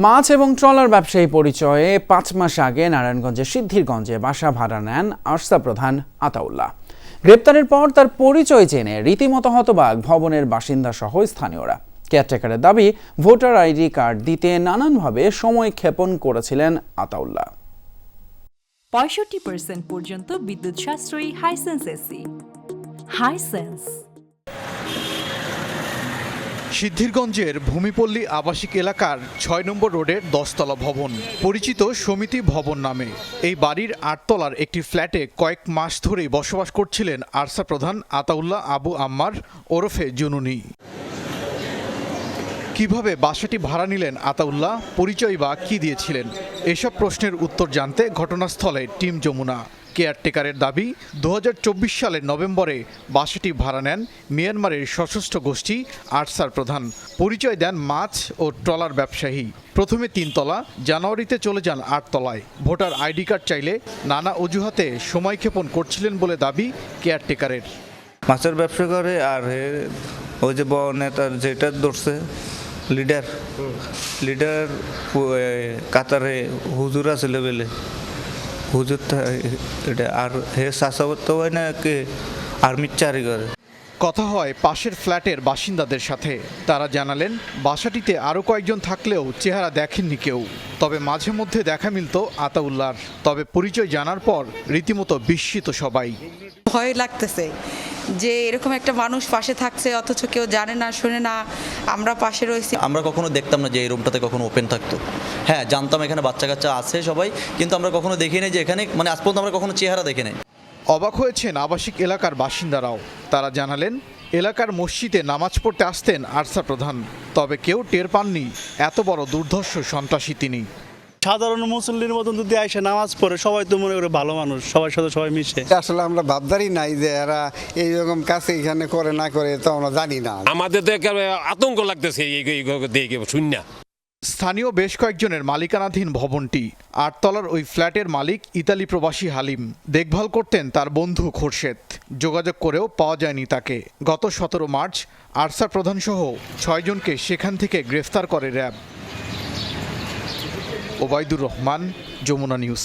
মাছ এবং ট্রলার ব্যবসায়ী পরিচয়ে ৫ মাস আগে নারায়ণগঞ্জের সিদ্ধিরগঞ্জে বাসা ভাড়া নেন আরসা প্রধান আতাউল্লাহ। গ্রেপ্তারের পর তার পরিচয় জেনে রীতিমতো হতবাক ভবনের বাসিন্দা সহ স্থানীয়রা। কেয়ারটেকারের দাবি, ভোটার আইডি কার্ড দিতে নানানভাবে সময় ক্ষেপণ করেছিলেন আতাউল্লাহ। ৬৫% পর্যন্ত বিদ্যুৎ সাশ্রয়ী হাইসেন্স এসি। হাইসেন্স সিদ্ধিরগঞ্জের ভূমিপল্লী আবাসিক এলাকার ৬ নম্বর রোডের ১০তলা ভবন, পরিচিত সমিতি ভবন নামে। এই বাড়ির ৮ তলার একটি ফ্ল্যাটে কয়েক মাস ধরেই বসবাস করছিলেন আরসা প্রধান আতাউল্লাহ আবু আম্মার ওরফে জুনুনি। কিভাবে বাসাটি ভাড়া নিলেন আতাউল্লাহ, পরিচয় বা কি দিয়েছিলেন, এসব প্রশ্নের উত্তর জানতে ঘটনাস্থলে টিম যমুনা। কেয়ারটেকারের দাবি, ২০২৪ সালের নভেম্বরে বাসাটি ভাড়া নেন মিয়ানমারের সশস্ত্র গোষ্ঠী আরসার প্রধান। পরিচয় দেন মাছ ও ট্রলার ব্যবসায়ী। প্রথমে ৩ তলা, জানুয়ারিতে চলে যান ৮ তলায়। ভোটার আইডি কার্ড চাইলে নানা অজুহাতে সময় ক্ষেপণ করছিলেন বলে দাবি কেয়ারটেকারের। মাছের ব্যবসা করে, আর ওই যে নেতার যেটা ধরছে লিডার কাতারে হুজুর আছে লেভেলে হুজুর, এটা আর হে শাসাবত হয় না কি আর্মির চাকরি করে। কথা হয় পাশের ফ্ল্যাটের বাসিন্দাদের সাথে। তারা জানালেন, বাসাটিতে আরও কয়েকজন থাকলেও চেহারা দেখেননি কেউ। তবে মাঝে মধ্যে দেখা মিলত আতাউল্লাহর। তবে পরিচয় জানার পর রীতিমতো বিস্মিত সবাই। ভয় লাগতেছে যে এরকম একটা মানুষ পাশে থাকছে, অথচ কেউ জানে না, শুনে না, আমরা পাশে রয়েছি। আমরা কখনো দেখতাম না যে এই রুমটাতে কখনো ওপেন থাকতো। হ্যাঁ, জানতাম এখানে বাচ্চা কাচ্চা আছে সবাই, কিন্তু আমরা কখনো দেখি নাই যে এখানে, মানে আজ পর্যন্ত আমরা কখনো চেহারা দেখি নাই। অবাক হয়েছেন আবাসিক এলাকার বাসিন্দারাও। তারা জানালেন, এলাকার মসজিদে নামাজ পড়তে আসতেন আরসা প্রধান। তবে কেউ টের পাননি এত বড় দুর্ধর্ষ সন্ত্রাসী তিনি। সাধারণ মুসল্লির মতন যদি আইসে নামাজ পড়ে, সবাই তো মনে করে ভালো মানুষ, সবার সাথে সবাই মিশে। আসলে আমরা ভাবদারি নাই যে এরা এইরকম কাছে এখানে করে না করে, তো আমরা জানি না। আমাদের তো আতঙ্ক লাগতেছে শূন্য। স্থানীয় বেশ কয়েকজনের মালিকানাধীন ভবনটি। ৮ তলার ওই ফ্ল্যাটের মালিক ইতালি প্রবাসী হালিম। দেখভাল করতেন তার বন্ধু খোরশেদ। যোগাযোগ করেও পাওয়া যায়নি তাকে। গত ১৭ মার্চ আরসা প্রধানসহ ৬ জনকে সেখান থেকে গ্রেফতার করে র্যাব। ওবায়দুর রহমান, যমুনা নিউজ।